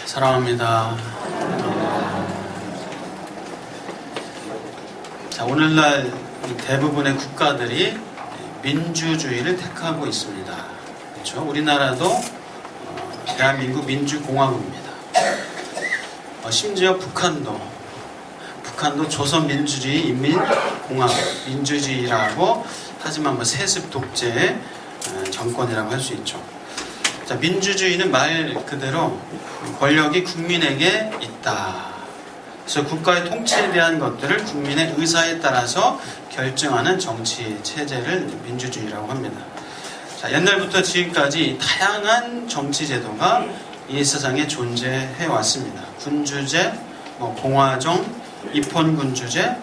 사랑합니다. 자, 오늘날 대부분의 국가들이 민주주의를 택하고 있습니다. 그렇죠? 우리나라도 대한민국 민주공화국입니다. 심지어 북한도 조선민주주의 인민공화국 민주주의라고 하지만 세습 독재 정권이라고 할 수 있죠. 자, 민주주의는 말 그대로 권력이 국민에게 있다. 그래서 국가의 통치에 대한 것들을 국민의 의사에 따라서 결정하는 정치 체제를 민주주의라고 합니다. 자, 옛날부터 지금까지 다양한 정치 제도가 이 세상에 존재해 왔습니다. 군주제, 공화정, 입헌군주제,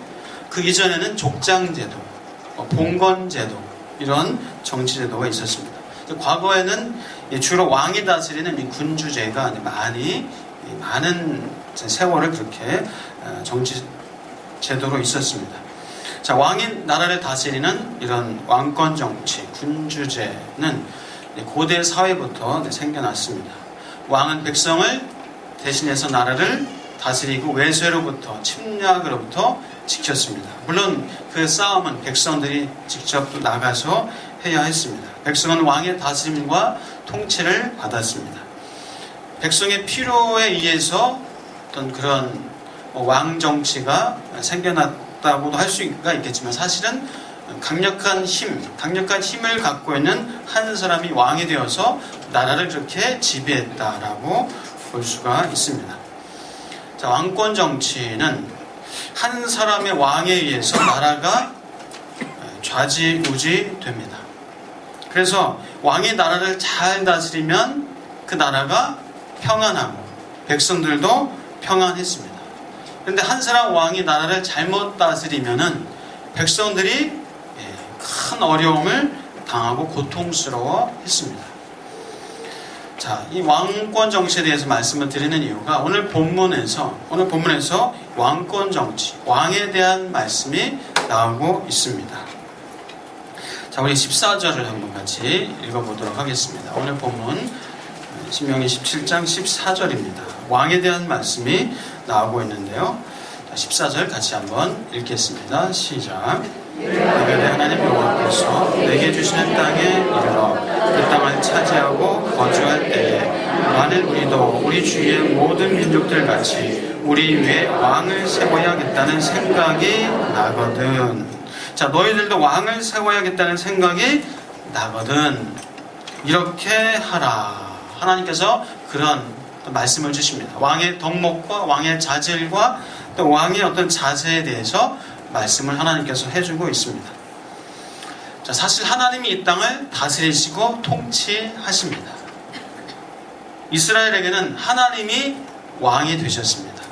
그 이전에는 족장제도, 봉건제도 이런 정치 제도가 있었습니다. 과거에는 주로 왕이 다스리는 이 군주제가 많은 세월을 그렇게 정치 제도로 있었습니다. 자, 왕이 나라를 다스리는 이런 왕권 정치, 군주제는 고대 사회부터 생겨났습니다. 왕은 백성을 대신해서 나라를 다스리고 외세로부터, 침략으로부터 지켰습니다. 물론 그 싸움은 백성들이 직접 또 나가서 해야 했습니다. 백성은 왕의 다스림과 통치를 받았습니다. 백성의 필요에 의해서 어떤 그런 왕 정치가 생겨났다고도 할 수가 있겠지만 사실은 강력한 힘을 갖고 있는 한 사람이 왕이 되어서 나라를 그렇게 지배했다라고 볼 수가 있습니다. 자, 왕권 정치는 한 사람의 왕에 의해서 나라가 좌지우지 됩니다. 그래서 왕이 나라를 잘 다스리면 그 나라가 평안하고 백성들도 평안했습니다. 그런데 한 사람 왕이 나라를 잘못 다스리면은 백성들이 큰 어려움을 당하고 고통스러워 했습니다. 자, 이 왕권 정치에 대해서 말씀을 드리는 이유가 오늘 본문에서 왕권 정치, 왕에 대한 말씀이 나오고 있습니다. 자, 우리 14절을 한번 같이 읽어보도록 하겠습니다. 오늘 본문 신명기 17장 14절입니다. 왕에 대한 말씀이 나오고 있는데요. 14절 같이 한번 읽겠습니다. 시작. 이별의 하나님 여호와께서 내게 주시는 땅에 이르러 그 땅을 차지하고 거주할 때에 만일 우리도 우리 주위의 모든 민족들 같이 우리 위에 왕을 세워야겠다는 생각이 나거든. 자, 너희들도 왕을 세워야겠다는 생각이 나거든. 이렇게 하라. 하나님께서 그런 말씀을 주십니다. 왕의 덕목과 왕의 자질과 또 왕의 어떤 자세에 대해서 말씀을 하나님께서 해주고 있습니다. 자, 사실 하나님이 이 땅을 다스리시고 통치하십니다. 이스라엘에게는 하나님이 왕이 되셨습니다.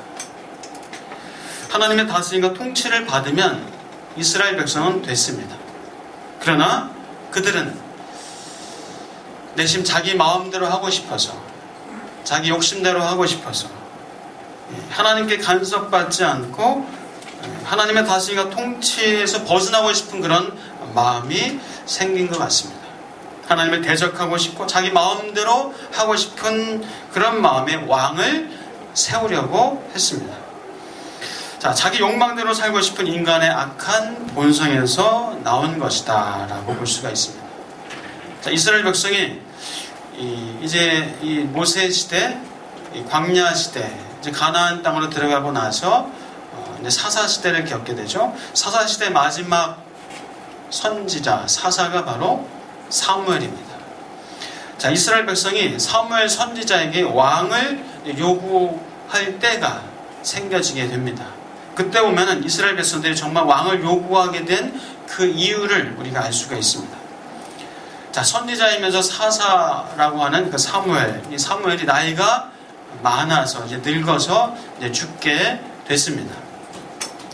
하나님의 다스림과 통치를 받으면 이스라엘 백성은 됐습니다. 그러나 그들은 내심 자기 마음대로 하고 싶어서, 자기 욕심대로 하고 싶어서 하나님께 간섭받지 않고 하나님의 다스림과 통치에서 벗어나고 싶은 그런 마음이 생긴 것 같습니다. 하나님을 대적하고 싶고 자기 마음대로 하고 싶은 그런 마음에 왕을 세우려고 했습니다. 자, 자기 욕망대로 살고 싶은 인간의 악한 본성에서 나온 것이다 라고 볼 수가 있습니다. 자, 이스라엘 백성이 이제 이 모세 시대, 이 광야 시대, 이제 가나안 땅으로 들어가고 나서 이제 사사 시대를 겪게 되죠. 사사 시대 마지막 선지자, 사사가 바로 사무엘입니다. 자, 이스라엘 백성이 사무엘 선지자에게 왕을 요구할 때가 생겨지게 됩니다. 그때 보면은 이스라엘 백성들이 정말 왕을 요구하게 된 그 이유를 우리가 알 수가 있습니다. 자, 선지자이면서 사사라고 하는 그 사무엘, 이 사무엘이 나이가 많아서 이제 늙어서 이제 죽게 됐습니다.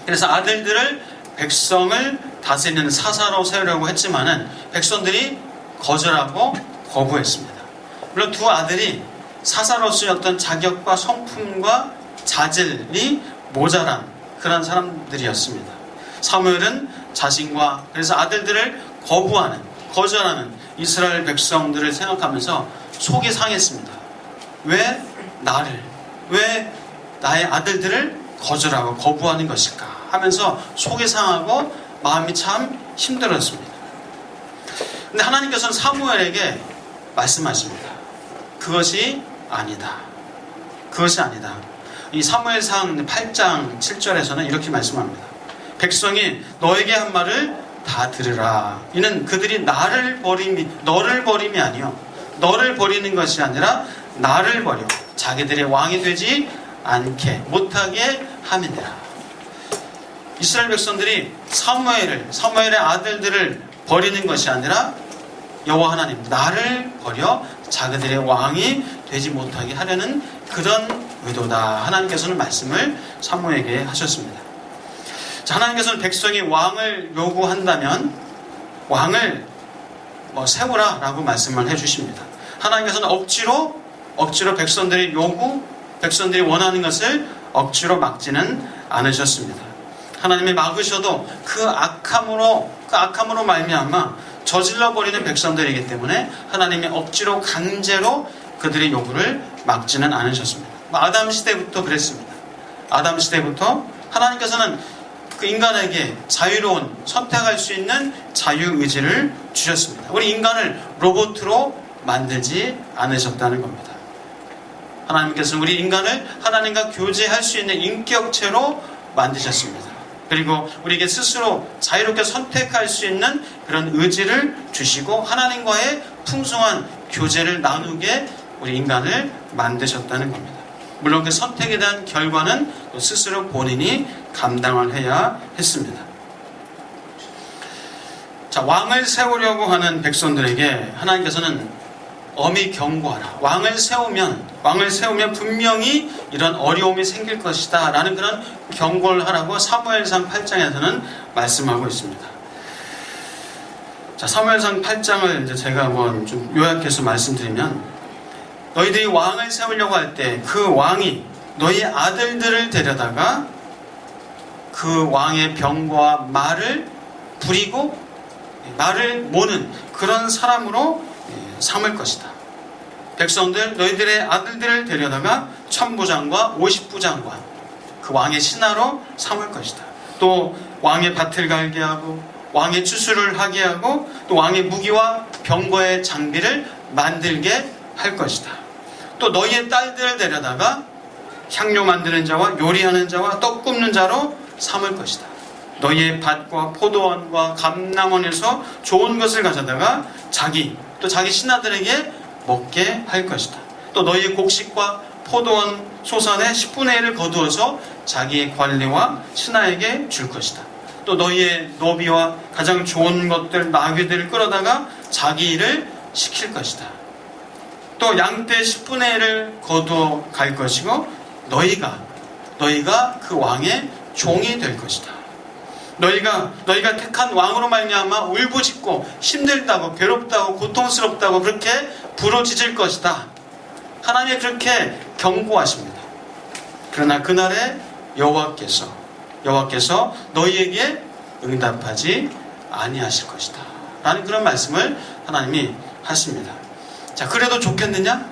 그래서 아들들을 백성을 다스리는 사사로 세우려고 했지만은 백성들이 거절하고 거부했습니다. 물론 두 아들이 사사로서의 어떤 자격과 성품과 자질이 모자란 그런 사람들이었습니다. 사무엘은 자신과 그래서 아들들을 거절하는 이스라엘 백성들을 생각하면서 속이 상했습니다. 왜 나를 왜 나의 아들들을 거절하고 거부하는 것일까 하면서 속이 상하고 마음이 참 힘들었습니다. 근데 하나님께서는 사무엘에게 말씀하십니다. 그것이 아니다. 그것이 아니다. 이 사무엘상 8장 7절에서는 이렇게 말씀합니다. 백성이 너에게 한 말을 다 들으라. 이는 그들이 너를 버림이 아니요 너를 버리는 것이 아니라 나를 버려 자기들의 왕이 되지 않게 못하게 함이니라. 이스라엘 백성들이 사무엘의 아들들을 버리는 것이 아니라 여호와 하나님 나를 버려 자기들의 왕이 되지 못하게 하려는 그런 의도다. 하나님께서는 말씀을 사무엘에게 하셨습니다. 자, 하나님께서는 백성이 왕을 요구한다면 왕을 세우라 라고 말씀을 해주십니다. 하나님께서는 억지로 백성들이 원하는 것을 억지로 막지는 않으셨습니다. 하나님이 막으셔도 그 악함으로 말미암아 저질러 버리는 백성들이기 때문에 하나님이 억지로 강제로 그들의 요구를 막지는 않으셨습니다. 아담 시대부터 그랬습니다. 아담 시대부터 하나님께서는 그 인간에게 자유로운 선택할 수 있는 자유의지를 주셨습니다. 우리 인간을 로봇으로 만들지 않으셨다는 겁니다. 하나님께서는 우리 인간을 하나님과 교제할 수 있는 인격체로 만드셨습니다. 그리고 우리에게 스스로 자유롭게 선택할 수 있는 그런 의지를 주시고 하나님과의 풍성한 교제를 나누게 우리 인간을 만드셨다는 겁니다. 물론 그 선택에 대한 결과는 스스로 본인이 감당을 해야 했습니다. 자, 왕을 세우려고 하는 백성들에게 하나님께서는 엄히 경고하라. 왕을 세우면 분명히 이런 어려움이 생길 것이다 라는 그런 경고를 하라고 사무엘상 8장에서는 말씀하고 있습니다. 자, 사무엘상 8장을 이제 제가 좀 요약해서 말씀드리면, 너희들이 왕을 세우려고 할 때 그 왕이 너희 아들들을 데려다가 그 왕의 병과 말을 부리고 말을 모는 그런 사람으로 삼을 것이다. 백성들 너희들의 아들들을 데려다가 천부장과 50부장과 그 왕의 신하로 삼을 것이다. 또 왕의 밭을 갈게 하고 왕의 추수를 하게 하고 또 왕의 무기와 병거의 장비를 만들게 할 것이다. 또 너희의 딸들을 데려다가 향료 만드는 자와 요리하는 자와 떡 굽는 자로 삼을 것이다. 너희의 밭과 포도원과 감람원에서 좋은 것을 가져다가 자기 신하들에게 먹게 할 것이다. 또 너희의 곡식과 포도원 소산의 10분의 1을 거두어서 자기의 관리와 신하에게 줄 것이다. 또 너희의 노비와 가장 좋은 것들 나귀들을 끌어다가 자기 일을 시킬 것이다. 또 양떼 10분의 1을 거두어 갈 것이고 너희가 그 왕의 종이 될 것이다. 너희가 택한 왕으로 말미암아 울부짖고 힘들다고 괴롭다고 고통스럽다고 그렇게 부르짖을 것이다. 하나님이 그렇게 경고하십니다. 그러나 그날에 여호와께서 너희에게 응답하지 아니하실 것이다 라는 그런 말씀을 하나님이 하십니다. 자, 그래도 좋겠느냐?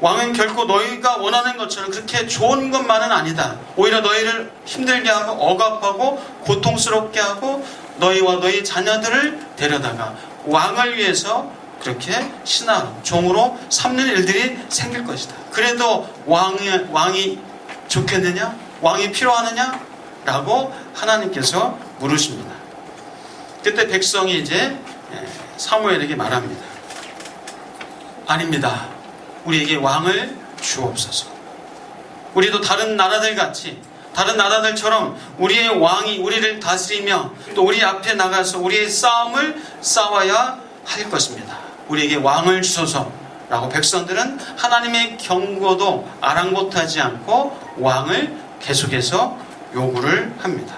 왕은 결코 너희가 원하는 것처럼 그렇게 좋은 것만은 아니다. 오히려 너희를 힘들게 하고 억압하고 고통스럽게 하고 너희와 너희 자녀들을 데려다가 왕을 위해서 그렇게 신하로 종으로 삼는 일들이 생길 것이다. 그래도 왕이 좋겠느냐? 왕이 필요하느냐? 라고 하나님께서 물으십니다. 그때 백성이 이제 사무엘에게 말합니다. 아닙니다. 우리에게 왕을 주옵소서. 우리도 다른 나라들처럼 우리의 왕이 우리를 다스리며 또 우리 앞에 나가서 우리의 싸움을 싸워야 할 것입니다. 우리에게 왕을 주소서라고 백성들은 하나님의 경고도 아랑곳하지 않고 왕을 계속해서 요구를 합니다.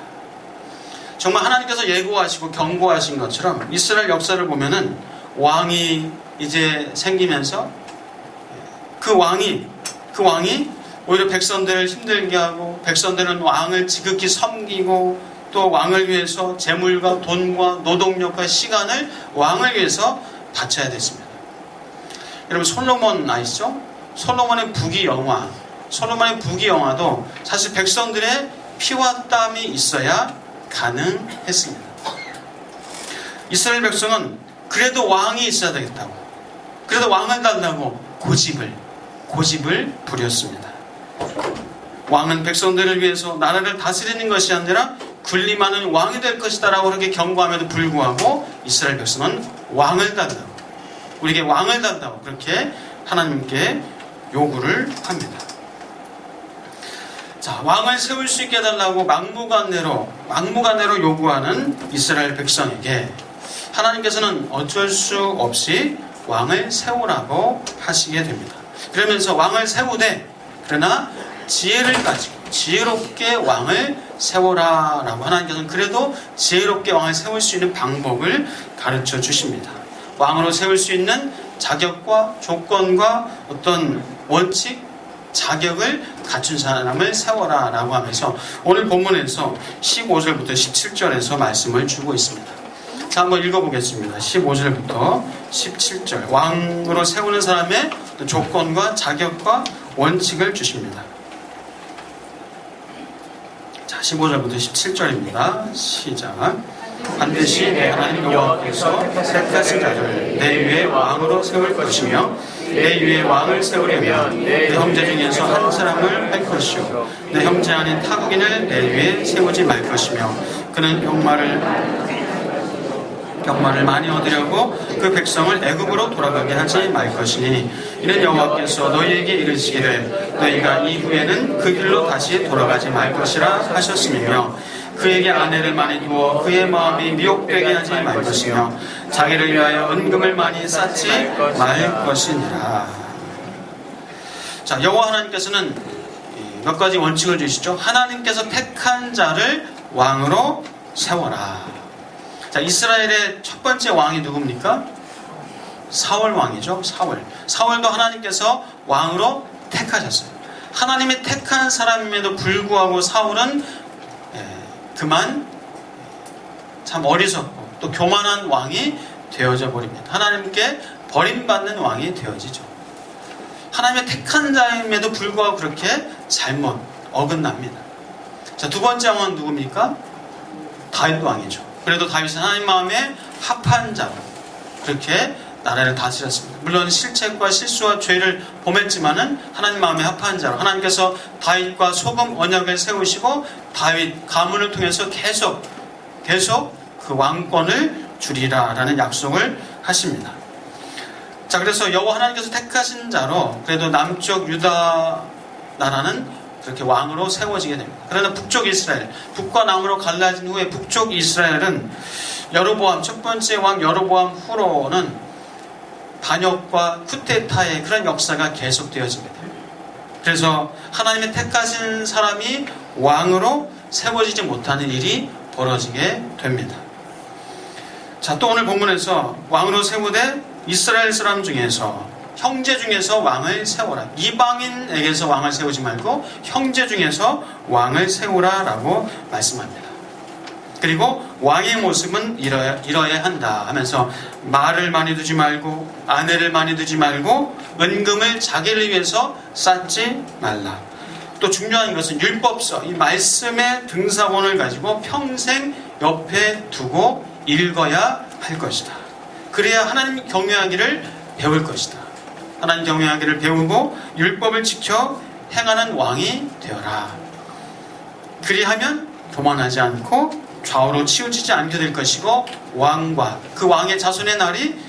정말 하나님께서 예고하시고 경고하신 것처럼 이스라엘 역사를 보면은 왕이 이제 생기면서 그 왕이 오히려 백성들을 힘들게 하고 백성들은 왕을 지극히 섬기고 또 왕을 위해서 재물과 돈과 노동력과 시간을 왕을 위해서 바쳐야 됐습니다. 여러분 솔로몬 아시죠? 솔로몬의 부귀영화도 사실 백성들의 피와 땀이 있어야 가능했습니다. 이스라엘 백성은 그래도 왕이 있어야 되겠다고, 그래도 왕을 달라고 고집을 부렸습니다. 왕은 백성들을 위해서 나라를 다스리는 것이 아니라 군림하는 왕이 될 것이다 라고 그렇게 경고함에도 불구하고 이스라엘 백성은 왕을 달라고, 우리에게 왕을 달라고 그렇게 하나님께 요구를 합니다. 자, 왕을 세울 수 있게 해달라고 막무가내로 요구하는 이스라엘 백성에게 하나님께서는 어쩔 수 없이 왕을 세우라고 하시게 됩니다. 그러면서 왕을 세우되 그러나 지혜를 가지고 지혜롭게 왕을 세워라 라고 하나님께서는 그래도 지혜롭게 왕을 세울 수 있는 방법을 가르쳐 주십니다. 왕으로 세울 수 있는 자격과 조건과 어떤 원칙, 자격을 갖춘 사람을 세워라 라고 하면서 오늘 본문에서 15절부터 17절에서 말씀을 주고 있습니다. 자, 한번 읽어보겠습니다. 15절부터 17절. 왕으로 세우는 사람의 조건과 자격과 원칙을 주십니다. 자, 15절부터 17절입니다. 시작. 반드시 내 하나님 여호와께서 택하신 자를 내 위에 왕으로 세울 것이며 내 위에 왕을 세우려면 내 형제 중에서 한 사람을 할 것이요 내 형제 아닌 타국인을 내 위에 세우지 말 것이며 그는 병마를 많이 얻으려고 그 백성을 애굽으로 돌아가게 하지 말 것이니 이는 여호와께서 너희에게 이르시기를 너희가 이후에는 그 길로 다시 돌아가지 말 것이라 하셨으며 그에게 아내를 많이 두어 그의 마음이 미혹되게 하지 말 것이며 자기를 위하여 은금을 많이 쌓지 말 것이니라. 자, 여호와 하나님께서는 몇 가지 원칙을 주시죠. 하나님께서 택한 자를 왕으로 세워라. 자, 이스라엘의 첫 번째 왕이 누굽니까? 사울 왕이죠. 사울도 하나님께서 왕으로 택하셨어요. 하나님이 택한 사람임에도 불구하고 사울은 그만 참 어리석고 또 교만한 왕이 되어져 버립니다. 하나님께 버림받는 왕이 되어지죠. 하나님의 택한 자임에도 불구하고 그렇게 잘못 어긋납니다. 자, 두 번째 왕은 누굽니까? 다윗 왕이죠. 그래도 다윗은 하나님 마음에 합한 자로 그렇게 나라를 다스렸습니다. 물론 실책과 실수와 죄를 범했지만은 하나님 마음에 합한 자로 하나님께서 다윗과 소금 언약을 세우시고 다윗 가문을 통해서 계속 그 왕권을 주리라라는 약속을 하십니다. 자, 그래서 여호와 하나님께서 택하신 자로 그래도 남쪽 유다 나라는 그렇게 왕으로 세워지게 됩니다. 그러나 북쪽 이스라엘, 북과 남으로 갈라진 후에 북쪽 이스라엘은 여로보암, 첫 번째 왕 여로보암 후로는 반역과 쿠데타의 그런 역사가 계속되어지게 됩니다. 그래서 하나님의 택하신 사람이 왕으로 세워지지 못하는 일이 벌어지게 됩니다. 자, 또 오늘 본문에서 왕으로 세우되 이스라엘 사람 중에서 형제 중에서 왕을 세워라. 이방인에게서 왕을 세우지 말고 형제 중에서 왕을 세우라 라고 말씀합니다. 그리고 왕의 모습은 이러야 한다 하면서 말을 많이 두지 말고 아내를 많이 두지 말고 은금을 자기를 위해서 쌓지 말라. 또 중요한 것은 율법서, 이 말씀의 등사본을 가지고 평생 옆에 두고 읽어야 할 것이다. 그래야 하나님 경외하기를 배울 것이다. 하나님 경외하기를 배우고 율법을 지켜 행하는 왕이 되어라. 그리하면 교만하지 않고 좌우로 치우치지 않게 될 것이고 왕과 그 왕의 자손의 날이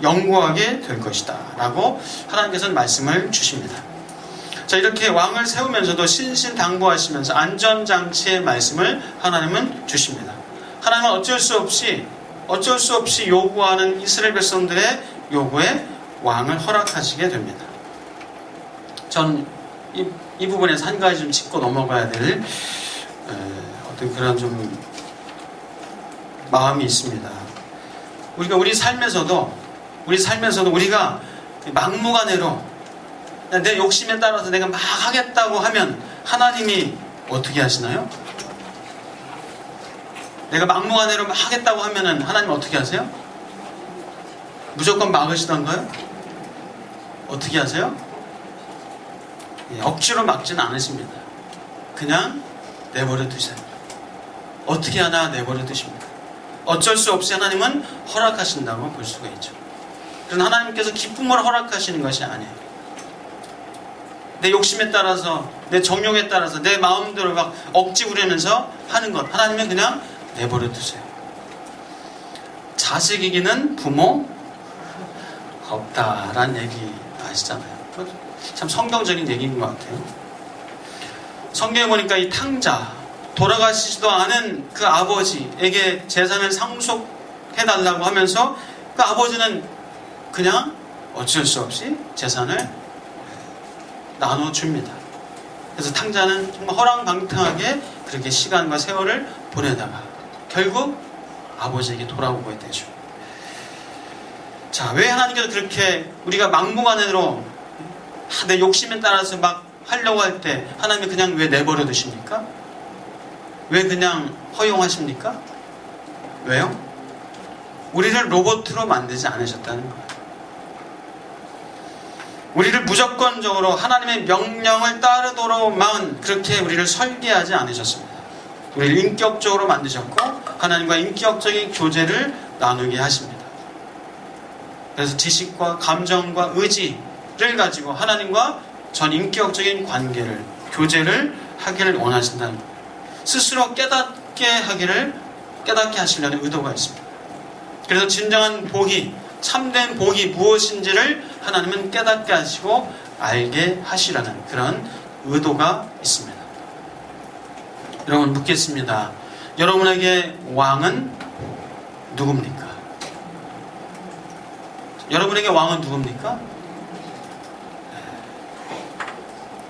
영구하게 될 것이다 라고 하나님께서는 말씀을 주십니다. 자, 이렇게 왕을 세우면서도 신신당부하시면서 안전장치의 말씀을 하나님은 주십니다. 하나님은 어쩔 수 없이 요구하는 이스라엘 백성들의 요구에 왕을 허락하시게 됩니다. 전 이 부분에서 한 가지 좀 짚고 넘어가야 될 어떤 그런 좀 마음이 있습니다. 우리 삶에서도 우리가 막무가내로 내 욕심에 따라서 내가 막 하겠다고 하면 하나님이 어떻게 하시나요? 내가 막무가내로 막 하겠다고 하면은 하나님 어떻게 하세요? 무조건 막으시던가요? 어떻게 하세요? 억지로 막지는 않으십니다. 그냥 내버려 두세요. 어떻게 하나 내버려 두십니다. 어쩔 수 없이 하나님은 허락하신다고 볼 수가 있죠. 그런 하나님께서 기쁨을 허락하시는 것이 아니에요. 내 욕심에 따라서, 내 정욕에 따라서, 내 마음대로 막 억지 부리면서 하는 것, 하나님은 그냥 내버려 두세요. 자식 이기는 부모 없다라는 얘기 아시잖아요. 참 성경적인 얘기인 것 같아요. 성경에 보니까 이 탕자, 돌아가시지도 않은 그 아버지에게 재산을 상속해달라고 하면서 그 아버지는 그냥 어쩔 수 없이 재산을 나눠줍니다. 그래서 탕자는 정말 허랑방탕하게 그렇게 시간과 세월을 보내다가 결국 아버지에게 돌아오게 되죠. 자, 왜 하나님께서 그렇게 우리가 막무가내로 내 욕심에 따라서 막 하려고 할 때 하나님이 그냥 왜 내버려 두십니까? 왜 그냥 허용하십니까? 왜요? 우리를 로봇으로 만들지 않으셨다는 거예요. 우리를 무조건적으로 하나님의 명령을 따르도록만 그렇게 우리를 설계하지 않으셨습니다. 우리를 인격적으로 만드셨고 하나님과 인격적인 교제를 나누게 하십니다. 그래서 지식과 감정과 의지를 가지고 하나님과 전 인격적인 관계를, 교제를 하기를 원하신다는 거예요. 스스로 깨닫게 하시려는 의도가 있습니다. 그래서 진정한 복이, 참된 복이 무엇인지를 하나님은 깨닫게 하시고 알게 하시라는 그런 의도가 있습니다. 여러분 묻겠습니다. 여러분에게 왕은 누굽니까? 여러분에게 왕은 누굽니까?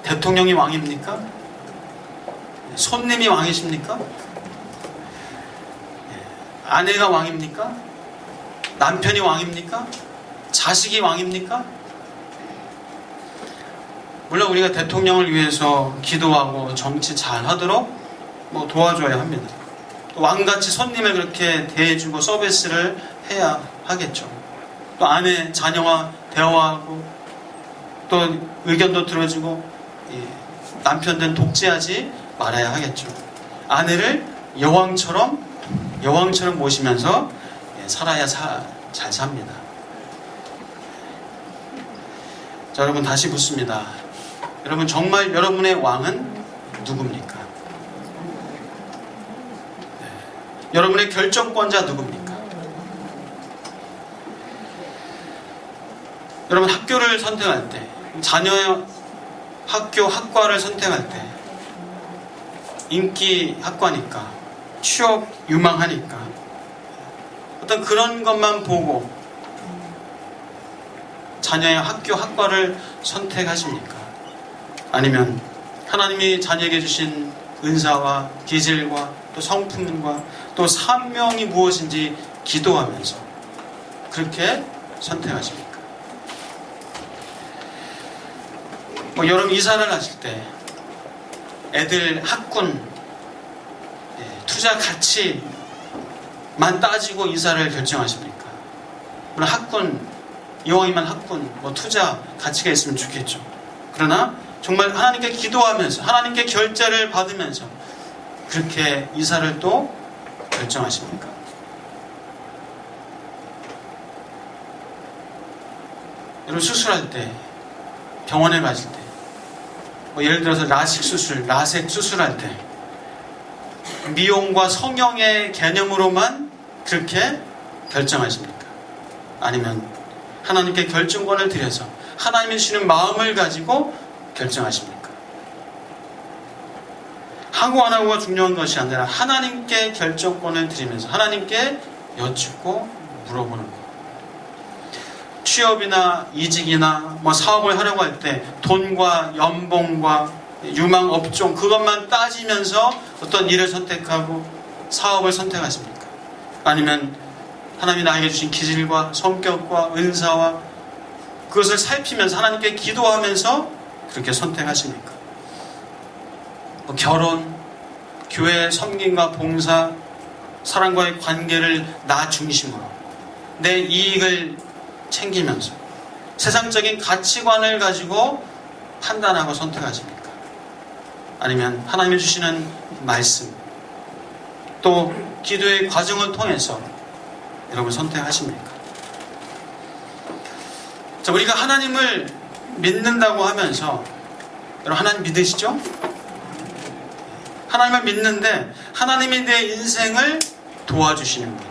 대통령이 왕입니까? 손님이 왕이십니까? 아내가 왕입니까? 남편이 왕입니까? 자식이 왕입니까? 물론 우리가 대통령을 위해서 기도하고 정치 잘 하도록 도와줘야 합니다. 또 왕같이 손님을 그렇게 대해주고 서비스를 해야 하겠죠. 또 아내, 자녀와 대화하고 또 의견도 들어주고 남편들은 독재하지 말아야 하겠죠. 아내를 여왕처럼 모시면서 살아야 잘 삽니다. 자, 여러분 다시 묻습니다. 여러분 정말 여러분의 왕은 누굽니까? 여러분의 결정권자 누굽니까? 여러분 학교를 선택할 때, 자녀의 학교, 학과를 선택할 때 인기 학과니까, 취업 유망하니까 어떤 그런 것만 보고 자녀의 학교, 학과를 선택하십니까? 아니면 하나님이 자녀에게 주신 은사와 기질과 또 성품과 또 사명이 무엇인지 기도하면서 그렇게 선택하십니까? 여러분 이사를 하실 때 애들 학군, 투자 가치만 따지고 이사를 결정하십니까? 물론 학군, 이왕이면 학군, 투자 가치가 있으면 좋겠죠. 그러나 정말 하나님께 기도하면서 하나님께 결제를 받으면서 그렇게 이사를 또 결정하십니까? 여러분 수술할 때, 병원에 가실 때, 예를 들어서 라식 수술, 라섹 수술할 때 미용과 성형의 개념으로만 그렇게 결정하십니까? 아니면 하나님께 결정권을 드려서 하나님이 주시는 마음을 가지고 결정하십니까? 하고 안 하고가 중요한 것이 아니라 하나님께 결정권을 드리면서 하나님께 여쭙고 물어보는 것. 취업이나 이직이나 사업을 하려고 할 때 돈과 연봉과 유망 업종 그것만 따지면서 어떤 일을 선택하고 사업을 선택하십니까? 아니면 하나님이 나에게 주신 기질과 성격과 은사와 그것을 살피면서 하나님께 기도하면서 그렇게 선택하십니까? 결혼, 교회 섬김과 봉사, 사람과의 관계를 나 중심으로 내 이익을 챙기면서 세상적인 가치관을 가지고 판단하고 선택하십니까? 아니면 하나님이 주시는 말씀, 또 기도의 과정을 통해서 여러분 선택하십니까? 자, 우리가 하나님을 믿는다고 하면서, 여러분 하나님 믿으시죠? 하나님을 믿는데 하나님이 내 인생을 도와주시는 분,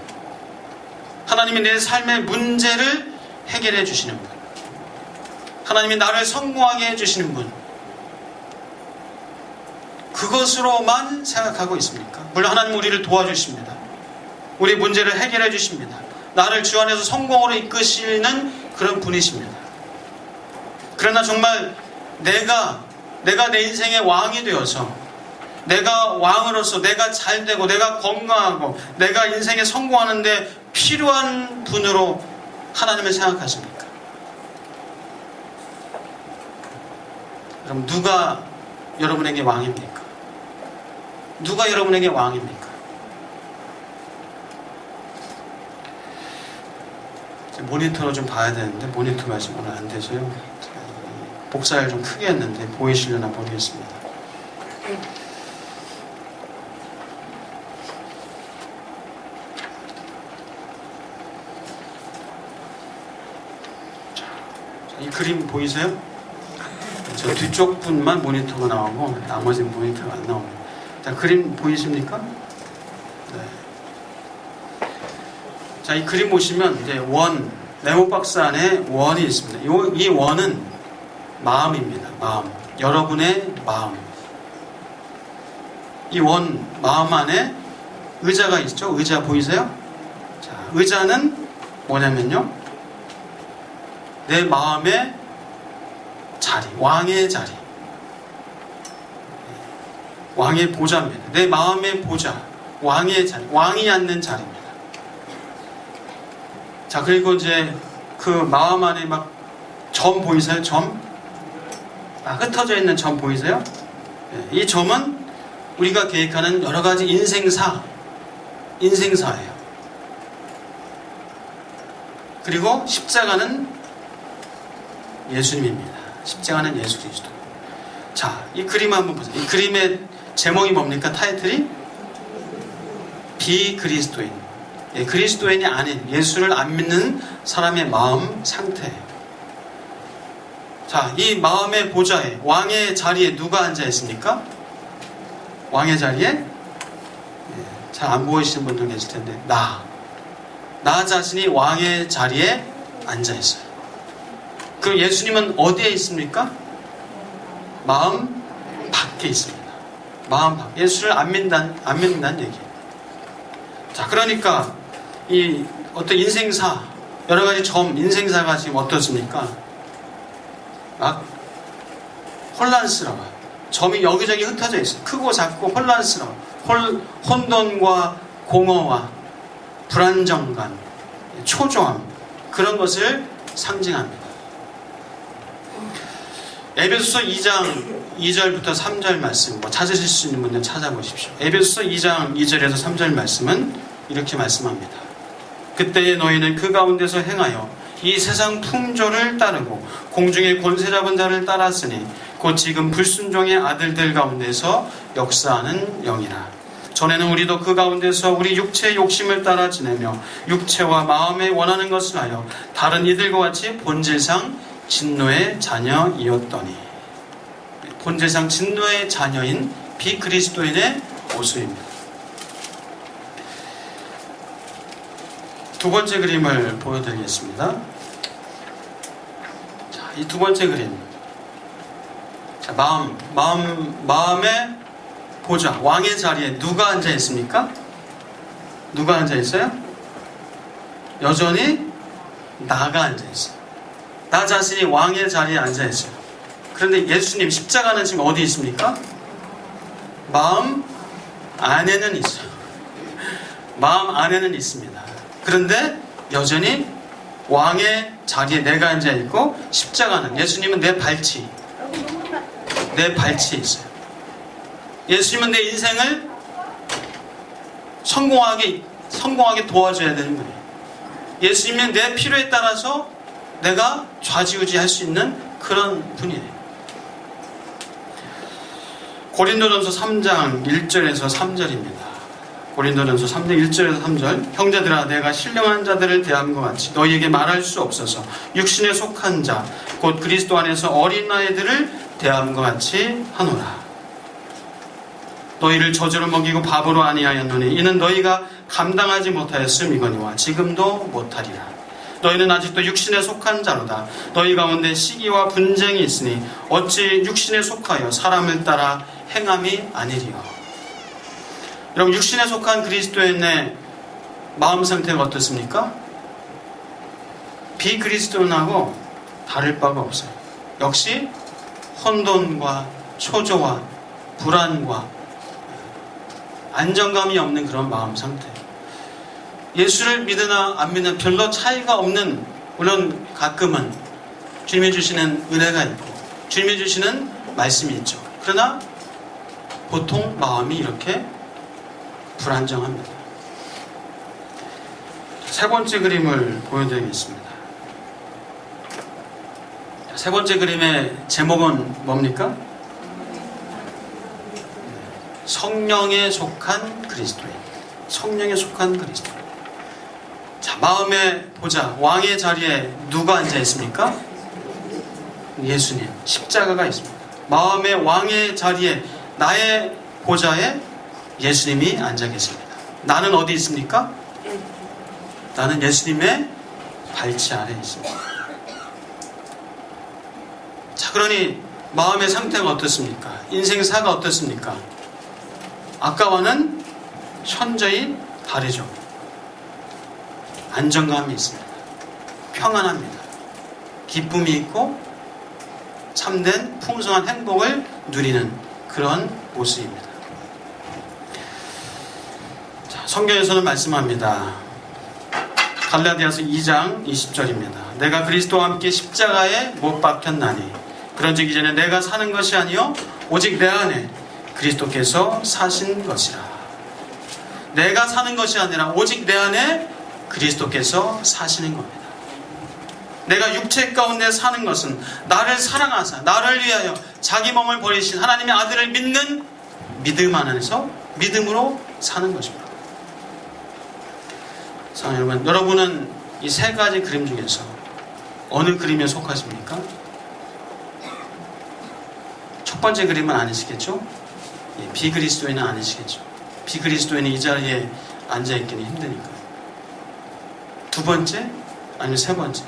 하나님이 내 삶의 문제를 해결해 주시는 분, 하나님이 나를 성공하게 해주시는 분, 그것으로만 생각하고 있습니까? 물론 하나님은 우리를 도와주십니다. 우리 문제를 해결해 주십니다. 나를 주 안에서 성공으로 이끄시는 그런 분이십니다. 그러나 정말 내가 내 인생의 왕이 되어서, 내가 왕으로서 내가 잘되고 내가 건강하고 내가 인생에 성공하는데 필요한 분으로 하나님을 생각하십니까? 그럼 누가 여러분에게 왕입니까? 누가 여러분에게 왕입니까? 모니터로 좀 봐야 되는데 모니터가 지금 오늘 안 돼서요. 복사를 좀 크게 했는데 보이시려나 모르겠습니다. 자, 이 그림 보이세요? 저 뒤쪽 분만 모니터가 나오고 나머지는 모니터가 안 나옵니다. 자, 그림 보이십니까? 네. 자, 이 그림 보시면 이제 원, 네모 박스 안에 원이 있습니다. 이 원은 마음입니다. 마음. 여러분의 마음. 이 원, 마음 안에 의자가 있죠? 의자 보이세요? 자, 의자는 뭐냐면요, 내 마음의 자리, 왕의 자리, 왕의 보좌입니다. 내 마음의 보좌, 왕의 자리, 왕이 앉는 자리입니다. 자, 그리고 이제 그 마음 안에 막 점 보이세요? 점? 흩어져 있는 점 보이세요? 이 점은 우리가 계획하는 여러 가지 인생사예요. 그리고 십자가는 예수님입니다. 십자가는 예수 그리스도. 자, 이 그림 한번 보세요. 이 그림의 제목이 뭡니까? 타이틀이 비그리스도인. 그리스도인이 아닌, 예수를 안 믿는 사람의 마음 상태예요. 자, 이 마음의 보좌에, 왕의 자리에 누가 앉아 있습니까? 왕의 자리에 잘 안 보이시는 분들 계실 텐데, 나 자신이 왕의 자리에 앉아 있어요. 그럼 예수님은 어디에 있습니까? 마음 밖에 있습니다. 마음 밖. 예수를 안 믿는다는 얘기예요. 자, 그러니까 이 어떤 인생사, 여러 가지 점, 인생사가 지금 어떻습니까? 막 혼란스러워요. 점이 여기저기 흩어져 있어요. 크고 작고 혼란스러워. 혼돈과 공허와 불안정감, 초조함, 그런 것을 상징합니다. 에베소서 2장 2절부터 3절 말씀, 찾으실 수 있는 분들 찾아보십시오. 에베소서 2장 2절에서 3절 말씀은 이렇게 말씀합니다. 그때에 너희는 그 가운데서 행하여 이 세상 풍조를 따르고 공중의 권세 잡은 자를 따랐으니 곧 지금 불순종의 아들들 가운데서 역사하는 영이라. 전에는 우리도 그 가운데서 우리 육체의 욕심을 따라 지내며 육체와 마음에 원하는 것을 하여 다른 이들과 같이 본질상 진노의 자녀이었더니. 본질상 진노의 자녀인 비그리스도인의 모습입니다. 두 번째 그림을 보여드리겠습니다. 자, 이 두 번째 그림. 자, 마음의 보좌, 왕의 자리에 누가 앉아 있습니까? 누가 앉아 있어요? 여전히 나가 앉아 있어요. 나 자신이 왕의 자리에 앉아 있어요. 그런데 예수님 십자가는 지금 어디 있습니까? 마음 안에는 있어요. 마음 안에는 있습니다. 그런데 여전히 왕의 자리에 내가 앉아 있고, 십자가는, 예수님은 내 발치에 있어요. 예수님은 내 인생을 성공하게 도와줘야 되는 분이에요. 예수님은 내 필요에 따라서 내가 좌지우지 할 수 있는 그런 분이에요. 고린도전서 3장 1절에서 3절입니다. 고린도전서 3장 1절에서 3절. 형제들아 내가 신령한 자들을 대함과 같이 너희에게 말할 수 없어서 육신에 속한 자 곧 그리스도 안에서 어린 아이들을 대함과 같이 하노라. 너희를 저주로 먹이고 바보로 아니하였노니 이는 너희가 감당하지 못하였음이거니와 지금도 못하리라. 너희는 아직도 육신에 속한 자로다. 너희 가운데 시기와 분쟁이 있으니 어찌 육신에 속하여 사람을 따라 행함이 아니리요. 여러분, 육신에 속한 그리스도인의 마음 상태가 어떻습니까? 비그리스도인하고 다를 바가 없어요. 역시 혼돈과 초조와 불안과 안정감이 없는 그런 마음 상태. 예수를 믿으나 안 믿는 별로 차이가 없는, 물론 가끔은 주님이 주시는 은혜가 있고 주님이 주시는 말씀이 있죠. 그러나 보통 마음이 이렇게 불안정합니다. 세 번째 그림을 보여드리겠습니다. 세 번째 그림의 제목은 뭡니까? 성령에 속한 그리스도인. 성령에 속한 그리스도인. 자, 마음의 보좌, 왕의 자리에 누가 앉아 있습니까? 예수님. 십자가가 있습니다. 마음의 왕의 자리에, 나의 보좌에 예수님이 앉아 계십니다. 나는 어디 있습니까? 나는 예수님의 발치 아래에 있습니다. 자, 그러니 마음의 상태가 어떻습니까? 인생사가 어떻습니까? 아까와는 현저히 다르죠. 안정감이 있습니다. 평안합니다. 기쁨이 있고 참된 풍성한 행복을 누리는 그런 모습입니다. 자, 성경에서는 말씀합니다. 갈라디아서 2장 20절입니다. 내가 그리스도와 함께 십자가에 못 박혔나니 그런즉 이제는 내가 사는 것이 아니요 오직 내 안에 그리스도께서 사신 것이라. 내가 사는 것이 아니라 오직 내 안에 그리스도께서 사시는 겁니다. 내가 육체 가운데 사는 것은 나를 사랑하사 나를 위하여 자기 몸을 버리신 하나님의 아들을 믿는 믿음 안에서 믿음으로 사는 것입니다. 사랑하는 여러분은 이 세 가지 그림 중에서 어느 그림에 속하십니까? 첫 번째 그림은 아니시겠죠? 비그리스도인은 아니시겠죠? 비그리스도인이 이 자리에 앉아있기는 힘드니까. 두 번째? 아니면 세 번째?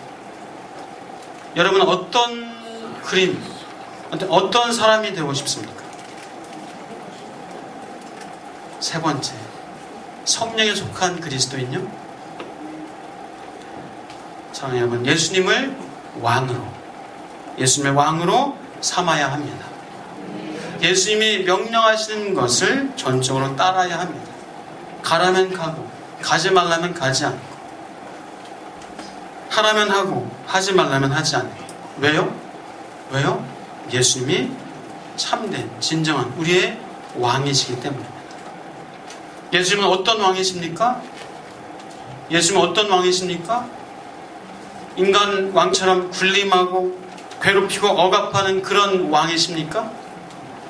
여러분은 어떤 그림, 어떤 사람이 되고 싶습니까? 세 번째, 성령에 속한 그리스도인요? 사랑하는 여러분, 예수님을 왕으로 삼아야 합니다. 예수님이 명령하시는 것을 전적으로 따라야 합니다. 가라면 가고 가지 말라면 가지 않고, 하라면 하고 하지 말라면 하지 않고. 왜요? 예수님이 참된 진정한 우리의 왕이시기 때문입니다. 예수님은 어떤 왕이십니까? 예수님은 어떤 왕이십니까? 인간 왕처럼 군림하고 괴롭히고 억압하는 그런 왕이십니까?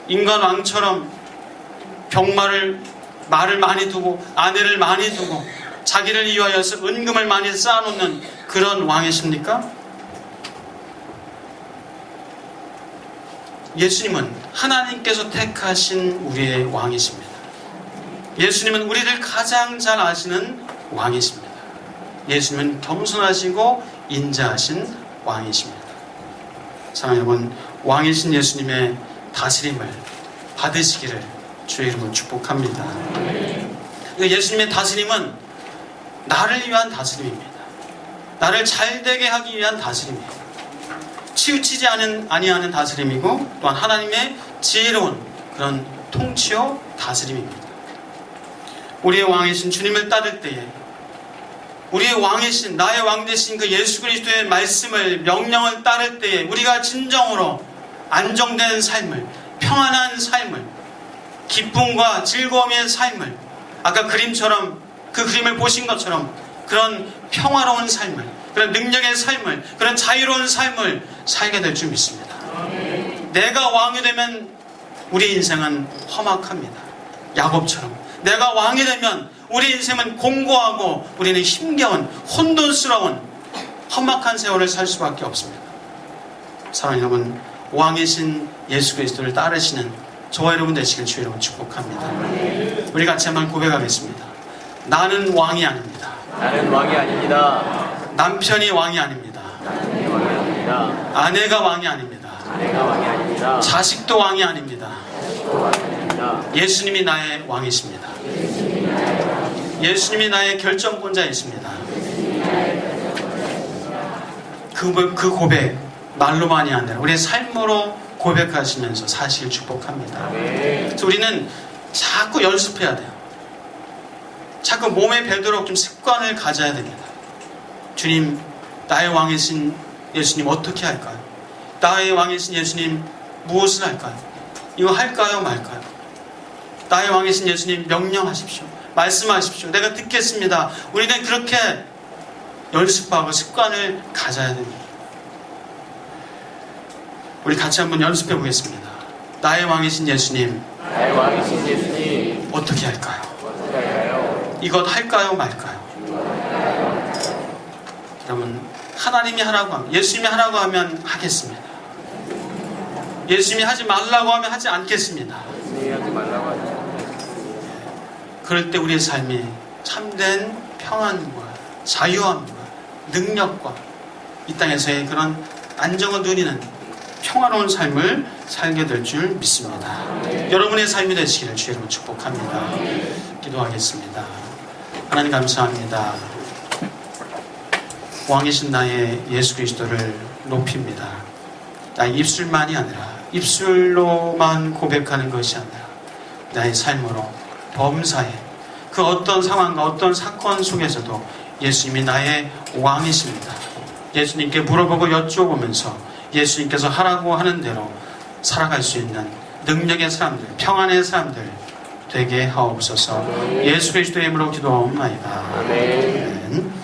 인간 왕처럼 말을 많이 두고 아내를 많이 두고 자기를 위하여서 은금을 많이 쌓아놓는 그런 왕이십니까? 예수님은 하나님께서 택하신 우리의 왕이십니다. 예수님은 우리를 가장 잘 아시는 왕이십니다. 예수님은 겸손하시고 인자하신 왕이십니다. 사랑하는 여러분, 왕이신 예수님의 다스림을 받으시기를 주의 이름으로 축복합니다. 예수님의 다스림은 나를 위한 다스림입니다. 나를 잘되게 하기 위한 다스림이에요. 치우치지 아니하는 다스림이고 또한 하나님의 지혜로운 그런 통치요 다스림입니다. 우리의 왕이신 주님을 따를 때에 우리의 왕이신 나의 왕 되신 그 예수 그리스도의 말씀을 명령을 따를 때에 우리가 진정으로 안정된 삶을, 평안한 삶을, 기쁨과 즐거움의 삶을, 아까 그림처럼 그 그림을 보신 것처럼 그런 평화로운 삶을, 그런 능력의 삶을, 그런 자유로운 삶을 살게 될 줄 믿습니다. 내가 왕이 되면 우리 인생은 험악합니다. 야곱처럼 내가 왕이 되면 우리 인생은 공고하고 우리는 힘겨운 혼돈스러운 험악한 세월을 살 수밖에 없습니다. 사랑하는 여러분, 왕이신 예수 그리스도를 따르시는 저와 여러분 되시길 주의 이름으로 축복합니다. 우리 같이 한번 고백하겠습니다. 나는 왕이 아닙니다. 나는 왕이 아닙니다. 남편이 왕이 아닙니다. 남편이 왕이 아닙니다. 아내가 왕이 아닙니다. 아내가 왕이 아닙니다. 자식도 왕이 아닙니다. 자식도 왕이 아닙니다. 예수님이 나의 왕이십니다. 예수님이 나의 결정권자이십니다. 그 고백 말로만이 아니라 우리의 삶으로 고백하시면서 사실 축복합니다. 그래서 우리는 자꾸 연습해야 돼요. 자꾸 몸에 배도록 좀 습관을 가져야 됩니다. 주님, 나의 왕이신 예수님 어떻게 할까요? 나의 왕이신 예수님 무엇을 할까요? 이거 할까요 말까요? 나의 왕이신 예수님 명령하십시오. 말씀하십시오. 내가 듣겠습니다. 우리는 그렇게 연습하고 습관을 가져야 됩니다. 우리 같이 한번 연습해 보겠습니다. 나의 왕이신 예수님, 나의 왕이신 예수님 어떻게 할까요? 어떻게 할까요? 이것 할까요 말까요? 여러분, 하나님이 하라고 하면, 예수님이 하라고 하면 하겠습니다. 예수님이 하지 말라고 하면 하지 않겠습니다. 예수님이 하지 말라고 하죠. 그럴 때 우리의 삶이 참된 평안과 자유함과 능력과 이 땅에서의 그런 안정을 누리는 평화로운 삶을 살게 될 줄 믿습니다. 여러분의 삶이 되시기를 주의 이름으로 축복합니다. 기도하겠습니다. 하나님 감사합니다. 왕이신 나의 예수 그리스도를 높입니다. 나의 입술만이 아니라 입술로만 고백하는 것이 아니라 나의 삶으로 범사에 그 어떤 상황과 어떤 사건 속에서도 예수님이 나의 왕이십니다. 예수님께 물어보고 여쭤보면서 예수님께서 하라고 하는 대로 살아갈 수 있는 능력의 사람들, 평안의 사람들 되게 하옵소서. 예수 그리스도의 이름으로 기도하옵나이다. 아멘.